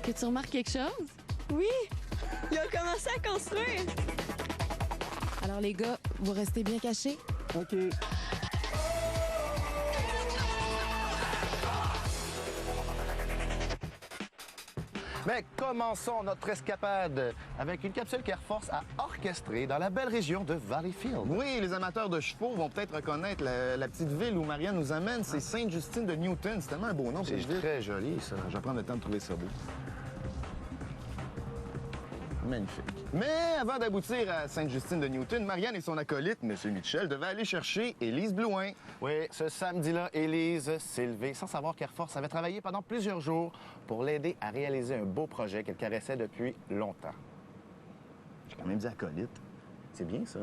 Est-ce que tu remarques quelque chose? Oui! Il a commencé à construire! Alors les gars, vous restez bien cachés? OK. Mais commençons notre escapade avec une capsule qu'Air Force a orchestrée dans la belle région de Valleyfield. Oui, les amateurs de chevaux vont peut-être reconnaître la petite ville où Marianne nous amène. C'est Sainte-Justine de Newton. C'est tellement un beau nom, C'est cette ville. très joli, ça. Je vais prendre le temps de trouver ça beau. Magnifique. Mais avant d'aboutir à Sainte-Justine de Newton, Marianne et son acolyte, M. Mitchell, devaient aller chercher Élise Blouin. Oui, ce samedi-là, Élise s'est levée sans savoir qu'Air Force avait travaillé pendant plusieurs jours pour l'aider à réaliser un beau projet qu'elle caressait depuis longtemps. J'ai quand même dit acolyte. C'est bien, ça.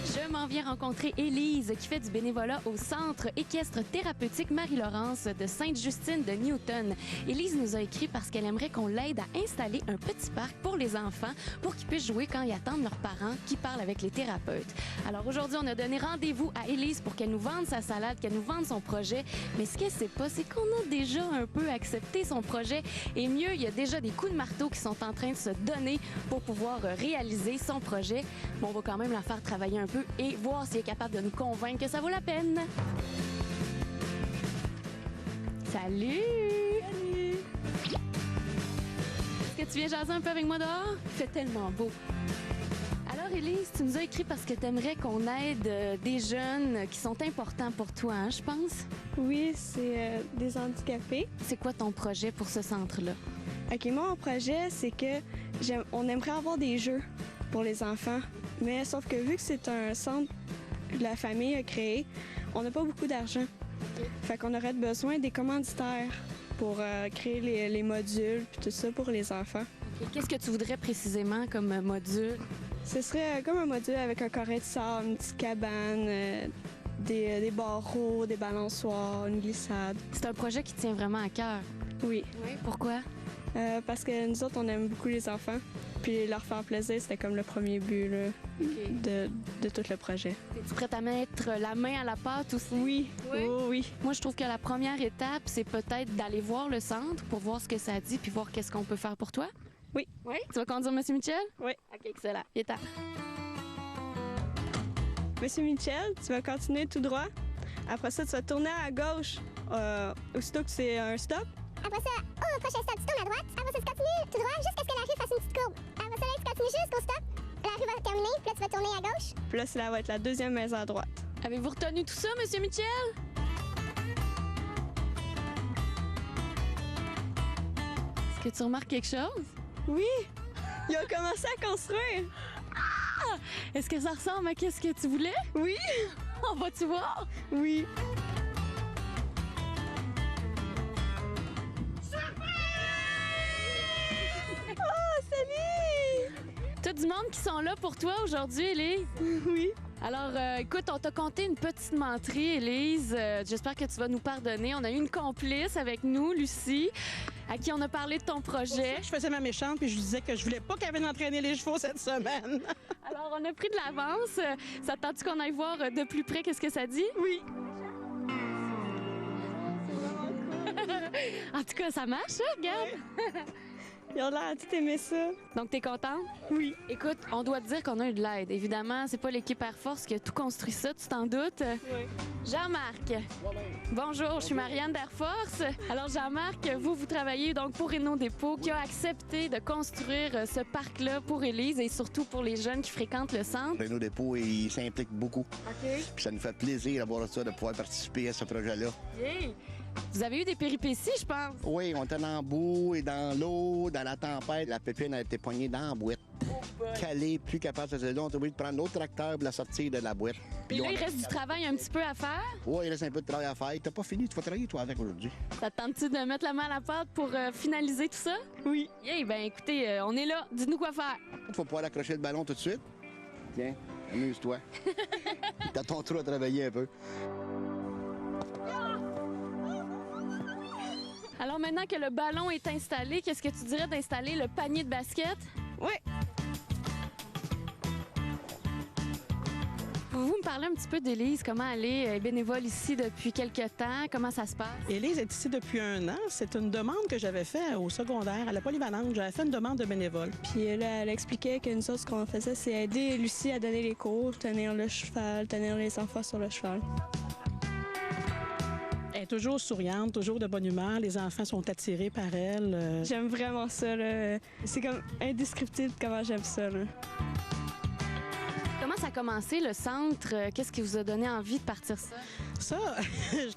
Je m'en viens rencontrer Élise qui fait du bénévolat au Centre équestre thérapeutique Marie-Laurence de Sainte-Justine de Newton. Élise nous a écrit parce qu'elle aimerait qu'on l'aide à installer un petit parc pour les enfants pour qu'ils puissent jouer quand ils attendent leurs parents qui parlent avec les thérapeutes. Alors aujourd'hui, on a donné rendez-vous à Élise pour qu'elle nous vende sa salade, qu'elle nous vende son projet. Mais ce qu'elle sait pas, c'est qu'on a déjà un peu accepté son projet. Et mieux, il y a déjà des coups de marteau qui sont en train de se donner pour pouvoir réaliser son projet. Mais on va quand même la faire travailler un peu et voir s'il est capable de nous convaincre que ça vaut la peine. Salut! Salut! Est-ce que tu viens jaser un peu avec moi dehors? Il fait tellement beau. Alors, Élise, tu nous as écrit parce que tu aimerais qu'on aide des jeunes qui sont importants pour toi, hein, je pense? Oui, c'est des handicapés. C'est quoi ton projet pour ce centre-là? OK, moi, mon projet, c'est que on aimerait avoir des jeux pour les enfants. Mais sauf que vu que c'est un centre que la famille a créé, on n'a pas beaucoup d'argent. Fait qu'on aurait besoin des commanditaires pour créer les modules puis tout ça pour les enfants. Okay. Qu'est-ce que tu voudrais précisément comme module? Ce serait comme un module avec un carré de sable, une petite cabane, des barreaux, des balançoires, une glissade. C'est un projet qui tient vraiment à cœur. Oui. Oui. Pourquoi? Parce que nous autres, on aime beaucoup les enfants. Puis leur faire plaisir, c'était comme le premier but là, de tout le projet. Es-tu prête à mettre la main à la pâte aussi? Oui. Oui. Oh, oui. Moi, je trouve que la première étape, c'est peut-être d'aller voir le centre pour voir ce que ça dit puis voir qu'est-ce qu'on peut faire pour toi. Oui. Oui? Tu vas conduire M. Mitchell? Oui. OK, excellent. Il est temps. Monsieur Mitchell, tu vas continuer tout droit. Après ça, tu vas tourner à gauche. Aussitôt que c'est un stop. Après ça, au prochain stop, tu tournes à droite. Après ça, tu continues tout droit jusqu'à ce que la rue fasse une petite courbe. Après ça, là, tu continues jusqu'au stop. La rue va terminer, puis là, tu vas tourner à gauche. Puis là, ça va être la deuxième maison à droite. Avez-vous retenu tout ça, M. Mitchell? Est-ce que tu remarques quelque chose? Oui! Il a commencé à construire! Ah! Est-ce que ça ressemble à qu'est-ce que tu voulais? Oui! On va-tu voir? Oui! Oh, salut! T'as du monde qui sont là pour toi aujourd'hui, Élise? Oui. Alors, écoute, on t'a compté une petite menterie, Élise. J'espère que tu vas nous pardonner. On a eu une complice avec nous, Lucie, à qui on a parlé de ton projet. Je faisais ma méchante puis je disais que je voulais pas qu'elle vienne entraîner les chevaux cette semaine. Alors, on a pris de l'avance. Ça te tente qu'on aille voir de plus près qu'est-ce que ça dit? Oui. En tout cas, ça marche, hein? Regarde. Ils ont l'air à tout aimer ça. Donc, t'es contente? Oui. Écoute, on doit te dire qu'on a eu de l'aide. Évidemment, c'est pas l'équipe Air Force qui a tout construit ça, tu t'en doutes? Oui. Jean-Marc. Bonjour, je suis Marianne d'Air Force. Alors, Jean-Marc, vous travaillez donc pour Renault Dépôt qui a accepté de construire ce parc-là pour Élise et surtout pour les jeunes qui fréquentent le centre. Renault Dépôt, il s'implique beaucoup. OK. Puis ça nous fait plaisir d'avoir ça, de pouvoir participer à ce projet-là. Yay! Vous avez eu des péripéties, je pense. Oui, on était dans le bout et dans l'eau, dans la tempête. La pépine a été poignée dans la boîte. Calée, plus capable de se dire, on est obligé de prendre l'autre tracteur pour la sortir de la boîte. Puis là, il reste du travail un petit peu à faire. Oui, il reste un peu de travail à faire. T'as pas fini, tu vas travailler toi avec aujourd'hui. Ça te tente-tu de mettre la main à la pâte pour finaliser tout ça? Oui. Yeah, ben écoutez, on est là. Dites-nous quoi faire. Il faut pouvoir accrocher le ballon tout de suite. Tiens, amuse-toi. T'as ton trou à travailler un peu. Alors maintenant que le ballon est installé, qu'est-ce que tu dirais d'installer le panier de basket? Oui. Pouvez-vous me parler un petit peu d'Élise? Comment elle est bénévole ici depuis quelques temps? Comment ça se passe? Élise est ici depuis 1 an. C'est une demande que j'avais faite au secondaire, à la polyvalente. J'avais fait une demande de bénévole. Puis là, elle expliquait que nous autres, ce qu'on faisait, c'est aider Lucie à donner les cours, tenir le cheval, tenir les enfants sur le cheval. Elle est toujours souriante, toujours de bonne humeur. Les enfants sont attirés par elle. J'aime vraiment ça, là. C'est comme indescriptible comment j'aime ça, là. Comment ça a commencé, le centre? Qu'est-ce qui vous a donné envie de partir ça? Ça,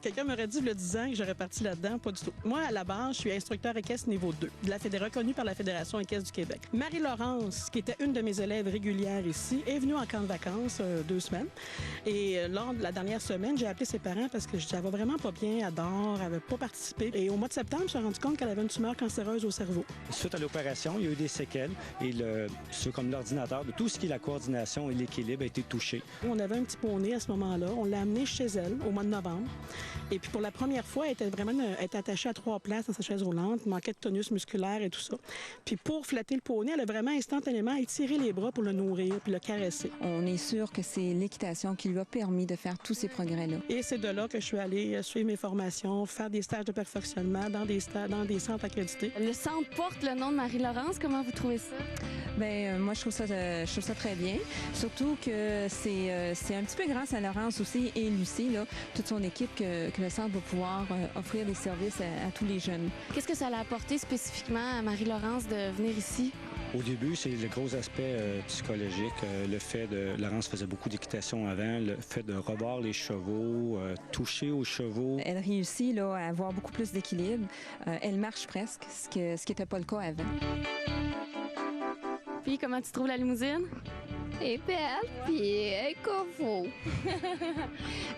quelqu'un m'aurait dit il y a 10 ans que j'aurais parti là-dedans. Pas du tout. Moi, à la base, je suis instructeur équestre niveau 2, reconnue par la Fédération équestre du Québec. Marie-Laurence, qui était une de mes élèves régulières ici, est venue en camp de vacances 2 semaines. Et lors de la dernière semaine, j'ai appelé ses parents parce que je disais, elle va vraiment pas bien, elle dort, elle n'avait pas participé. Et au mois de septembre, je me suis rendu compte qu'elle avait une tumeur cancéreuse au cerveau. Suite à l'opération, il y a eu des séquelles et comme l'ordinateur, de tout ce qui est la coordination et l'équilibre a été touché. On avait un petit poney à ce moment-là. On l'a amené chez elle au mois de novembre. Et puis pour la première fois, elle était attachée à 3 places dans sa chaise roulante, il manquait de tonus musculaire et tout ça. Puis pour flatter le poney, elle a vraiment instantanément étiré les bras pour le nourrir puis le caresser. On est sûr que c'est l'équitation qui lui a permis de faire tous ces progrès-là. Et c'est de là que je suis allée suivre mes formations, faire des stages de perfectionnement dans des centres accrédités. Le centre porte le nom de Marie-Laurence. Comment vous trouvez ça? Bien, moi, je trouve ça très bien. Surtout que c'est un petit peu grâce à Laurence aussi et Lucie, là, toute son équipe, que le centre va pouvoir offrir des services à tous les jeunes. Qu'est-ce que ça a apporté spécifiquement à Marie-Laurence de venir ici? Au début, c'est le gros aspect psychologique. Le fait de... Laurence faisait beaucoup d'équitation avant. Le fait de revoir les chevaux, toucher aux chevaux. Elle réussit là, à avoir beaucoup plus d'équilibre. Elle marche presque, ce qui n'était pas le cas avant. Puis, comment tu trouves la limousine? Elle est belle, puis elle est corbeau.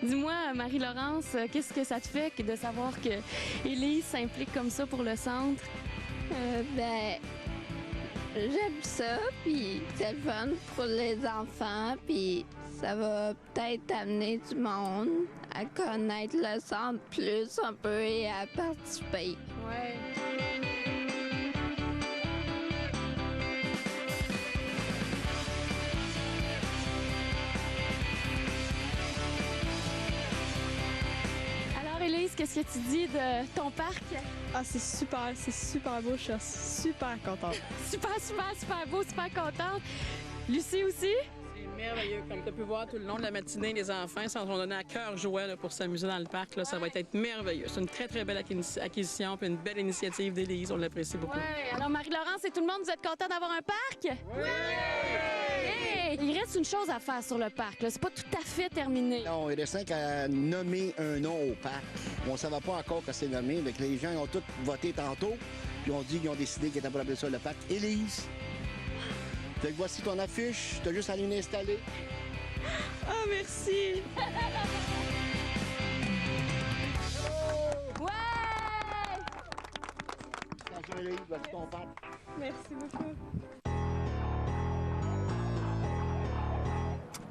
Dis-moi, Marie-Laurence, qu'est-ce que ça te fait de savoir que Élise s'implique comme ça pour le centre? J'aime ça, puis c'est le fun pour les enfants, puis ça va peut-être amener du monde à connaître le centre plus un peu et à participer. Ouais. Alors, Élise, qu'est-ce que tu dis de ton parc? Ah, c'est super beau, je suis super contente. Super beau, super contente. Lucie aussi? C'est merveilleux. Comme tu as pu voir tout le long de la matinée, les enfants s'en sont donnés à cœur joie là, pour s'amuser dans le parc. Là. Ça va être merveilleux. C'est une très, très belle acquisition puis une belle initiative d'Élise. On l'apprécie beaucoup. Oui. Alors, Marie-Laurence et tout le monde, vous êtes contents d'avoir un parc? Oui! Hey! Il reste une chose à faire sur le parc. C'est pas tout à fait terminé. Non, il reste qu'à nommer un nom au parc. On ne savait pas encore que c'est nommé. Donc les gens ont tous voté tantôt. Puis on dit qu'ils ont décidé qu'ils étaient pour appeler ça le parc Élise. Fait que voici ton affiche. Tu as juste à aller l'installer. Ah, merci! Ouais! Attention, Élise, voici ton parc. Merci beaucoup.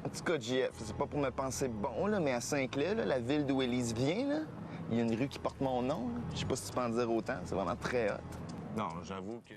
En tout cas, JF, c'est pas pour me penser bon, là, mais à Saint-Clair, là, la ville d'où Élise vient, là, il y a une rue qui porte mon nom. Là. Je sais pas si tu peux en dire autant. C'est vraiment très hot. Non, j'avoue que...